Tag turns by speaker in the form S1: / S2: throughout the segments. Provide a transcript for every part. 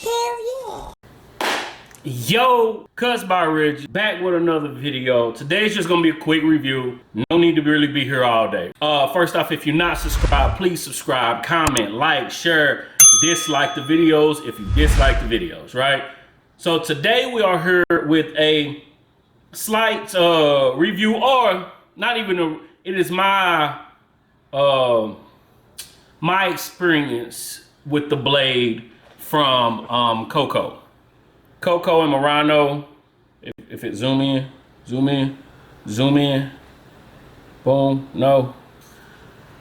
S1: Hell yeah.
S2: Yo, Cuss by Reggie, back with another video. Today's just gonna be a quick review. No need to really be here all day. First off, if you're not subscribed, please subscribe, comment, like, share, dislike the videos if you dislike the videos, right? So today we are here with a slight review, or not even a, it is my my experience with the blade from Cocco. Cocco and Murano. If it zoom in, boom, no.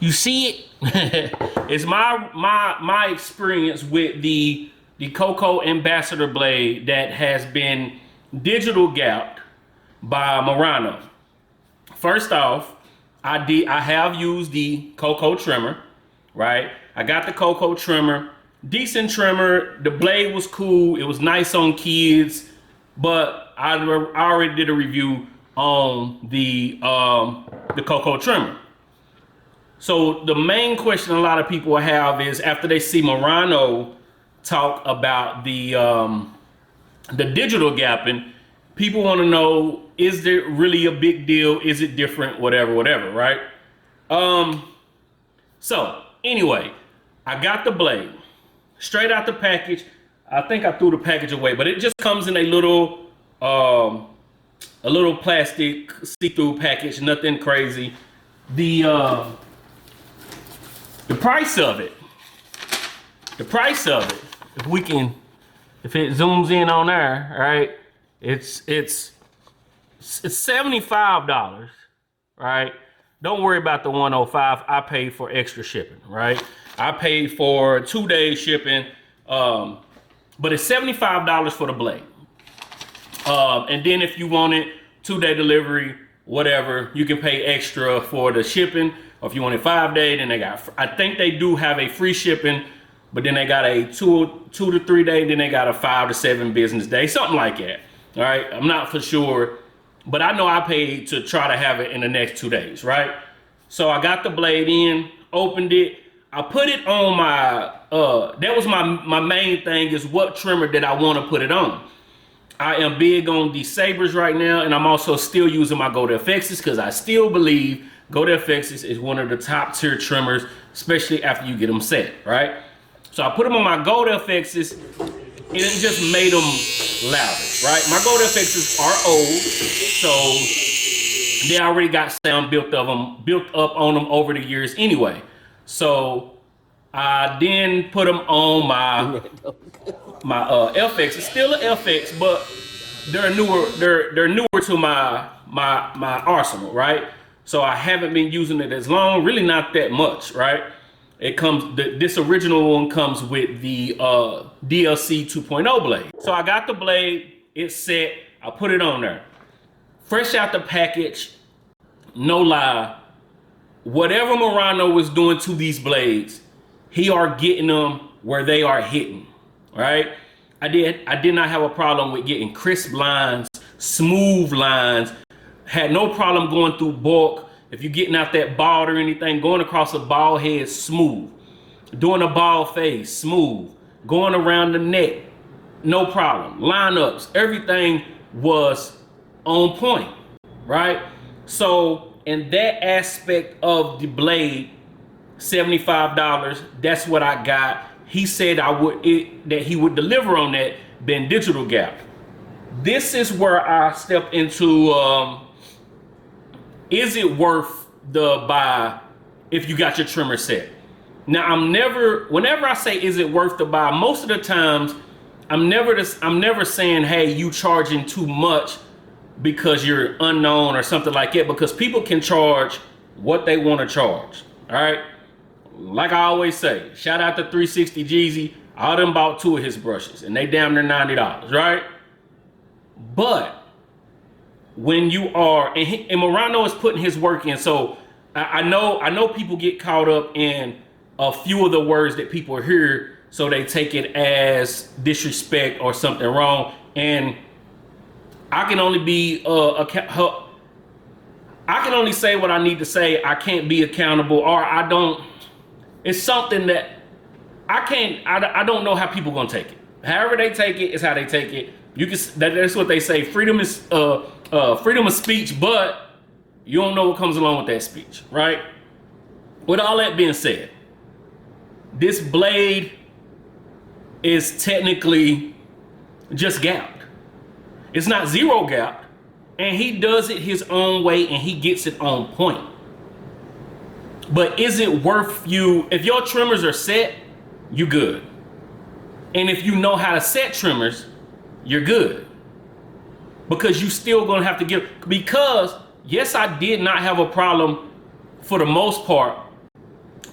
S2: You see it? It's my experience with the Cocco Ambassador blade that has been digital gapped by Murano. First off, I have used the Cocco trimmer, right? I got the Cocco trimmer. Decent trimmer. The blade was cool. It was nice on kids, but I already did a review on the Cocco trimmer. So the main question a lot of people have is, after they see Murano talk about the digital gapping, people want to know, is there really a big deal? Is it different? Whatever, right? So anyway, I got the blade. Straight out the package. I think I threw the package away, but it just comes in a little plastic see-through package, nothing crazy. The price of it, if it zooms in on there, right? It's $75, right? Don't worry about the $105. I paid for extra shipping, right? I paid for 2-day shipping, but it's $75 for the blade. And then if you want it 2-day delivery, whatever, you can pay extra for the shipping. Or if you want it 5-day, then they got, I think they do have a free shipping, but then they got a 2 to 3 day, then they got a 5 to 7 business day, something like that. All right, I'm not for sure, but I know I paid to try to have it in the next 2 days, right? So I got the blade in, opened it. I put it on my, that was my main thing, is what trimmer did I want to put it on. I am big on the sabers right now, and I'm also still using my Go to FXs because I still believe Go to FXs is one of the top tier trimmers, especially after you get them set, right? So I put them on my Go to FXs, and it just made them louder, right? My Go to FXs are old, so they already got sound built up on them over the years anyway. So I then put them on my FX. It's still an FX, but they're newer to my arsenal, right? So I haven't been using it as long, really not that much, right? It comes, this original one comes with the DLC 2.0 blade. So I got the blade, it's set, I put it on there. Fresh out the package, no lie, whatever Murano was doing to these blades, he are getting them where they are hitting, right? I did not have a problem with getting crisp lines, smooth lines, had no problem going through bulk. If you're getting out that bald or anything, going across a bald head, smooth. Doing a bald face, smooth. Going around the neck, no problem. Lineups, everything was on point, right? So in that aspect of the blade, $75, that's what I got. He said that he would deliver on that, been digital gap. This is where I step into, is it worth the buy if you got your trimmer set? Now, whenever I say is it worth the buy, most of the times I'm never saying, hey, you charging too much because you're unknown or something like that, because people can charge what they want to charge. All right, like I always say, shout out to 360 Jeezy. I done bought 2 of his brushes and they damn near $90, right? But when you are, and Murano is putting his work in, so I know people get caught up in a few of the words that people hear, so they take it as disrespect or something wrong. And I can only be I can only say what I need to say. I can't be accountable, or it's something that I don't know how people gonna take it. However they take it is how they take it. You can, that's what they say. Freedom is freedom of speech, but you don't know what comes along with that speech, right? With all that being said, this blade is technically just gapped. It's not zero gapped, and he does it his own way, and he gets it on point. But is it worth you? If your trimmers are set, you good. And if you know how to set trimmers, you're good. Because you still gonna have to give, because yes, I did not have a problem for the most part.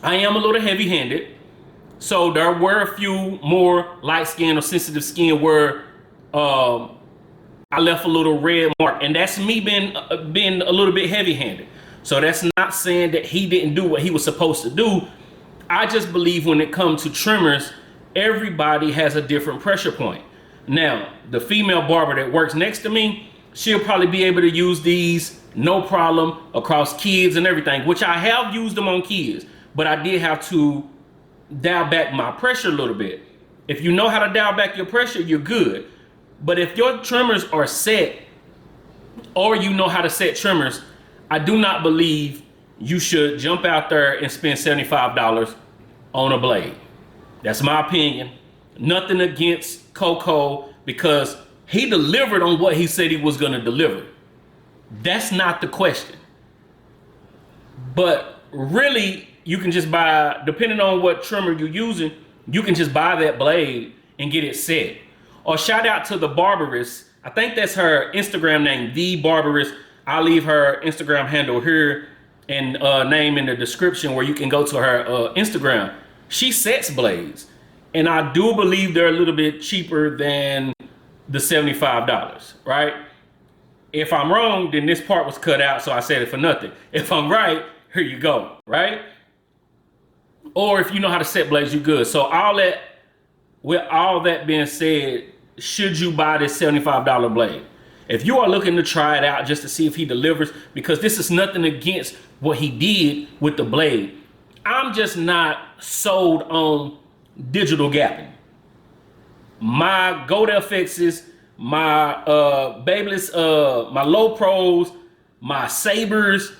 S2: I am a little heavy-handed. So there were a few more light skin or sensitive skin where I left a little red mark, and that's me being a little bit heavy-handed. So that's not saying that he didn't do what he was supposed to do. I just believe when it comes to trimmers, everybody has a different pressure point. Now, the female barber that works next to me, she'll probably be able to use these no problem across kids and everything, which I have used them on kids, but I did have to dial back my pressure a little bit. If you know how to dial back your pressure, you're good. But if your trimmers are set, or you know how to set trimmers, I do not believe you should jump out there and spend $75 on a blade. That's my opinion. Nothing against Cocco, because he delivered on what he said he was going to deliver. That's not the question. But really, you can just buy, depending on what trimmer you're using, you can just buy that blade and get it set. Or shout out to the Barberess. I think that's her Instagram name, The Barberess. I'll leave her Instagram handle here and name in the description where you can go to her Instagram. She sets blades, and I do believe they're a little bit cheaper than the $75, right? If I'm wrong, then this part was cut out, so I said it for nothing. If I'm right, here you go, right? Or if you know how to set blades, you're good. So with all that being said, should you buy this $75 blade? If you are looking to try it out just to see if he delivers, because this is nothing against what he did with the blade, I'm just not sold on digital gapping. My Gold FXs, my Babeless, my Low Pros, my Sabers,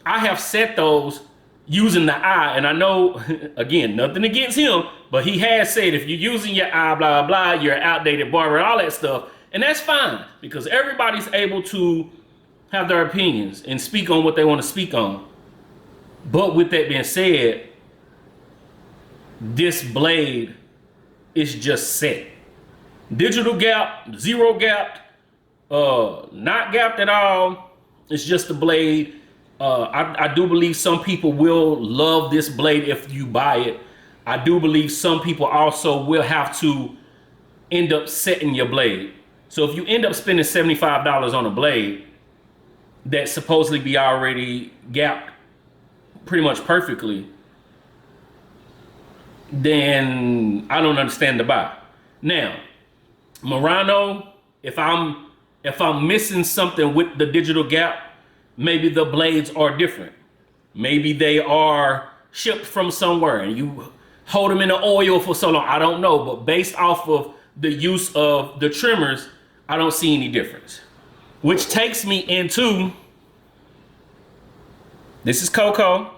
S2: I have set those using the eye. And I know, again, nothing against him, but he has said if you're using your eye, blah, blah, blah, you're an outdated barber and all that stuff. And that's fine, because everybody's able to have their opinions and speak on what they want to speak on. But with that being said, this blade is just set. Digital gap, zero gapped, not gapped at all. It's just a blade. I do believe some people will love this blade if you buy it. I do believe some people also will have to end up setting your blade. So if you end up spending $75 on a blade that supposedly be already gapped pretty much perfectly, then I don't understand the buy. Now, Murano, if I'm missing something with the digital gap, maybe the blades are different. Maybe they are shipped from somewhere and you hold them in the oil for so long. I don't know, but based off of the use of the trimmers, I don't see any difference. Which takes me into, this is Cocco,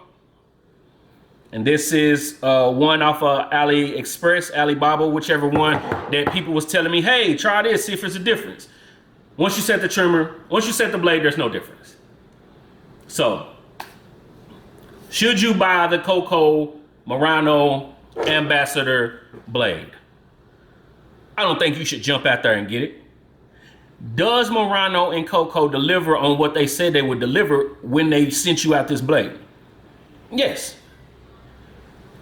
S2: and this is one off of AliExpress, Alibaba, whichever one that people was telling me, hey, try this, see if there's a difference. Once you set the trimmer, once you set the blade, there's no difference. So, should you buy the Cocco Murano Ambassador blade? I don't think you should jump out there and get it. Does Murano and Cocco deliver on what they said they would deliver when they sent you out this blade? Yes.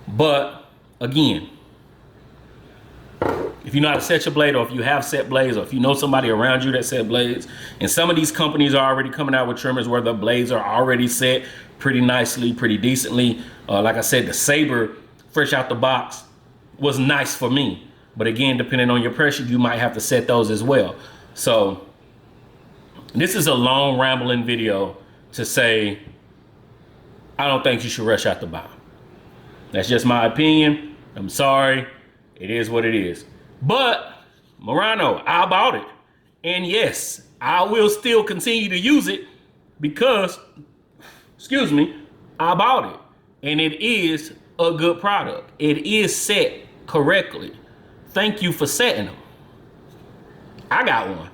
S2: But again, if you know how to set your blade, or if you have set blades, or if you know somebody around you that set blades, and some of these companies are already coming out with trimmers where the blades are already set pretty nicely, pretty decently. Like I said, the Saber fresh out the box was nice for me. But again, depending on your pressure, you might have to set those as well. So this is a long rambling video to say, I don't think you should rush out the buy. That's just my opinion. I'm sorry. It is what it is. But Murano, I bought it. And yes, I will still continue to use it because, excuse me, I bought it. And it is a good product. It is set correctly. Thank you for setting them. I got one.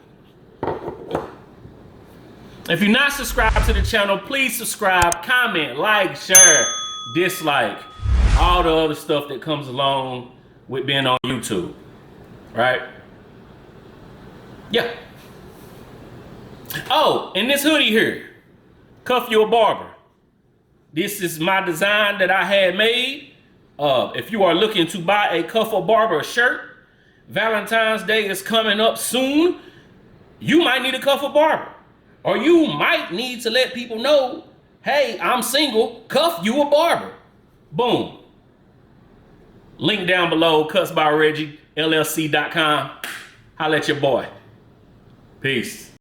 S2: If you're not subscribed to the channel, please subscribe, comment, like, share, dislike, all the other stuff that comes along with being on YouTube, right? Yeah. Oh, and this hoodie here, Cuff Your Barber. This is my design that I had made. If you are looking to buy a Cuff Your Barber shirt, Valentine's Day is coming up soon. You might need a Cuff Your Barber. Or you might need to let people know, hey, I'm single, cuff you a barber. Boom. Link down below, Cuts by Reggie, LLC.com. Holla at your boy. Peace.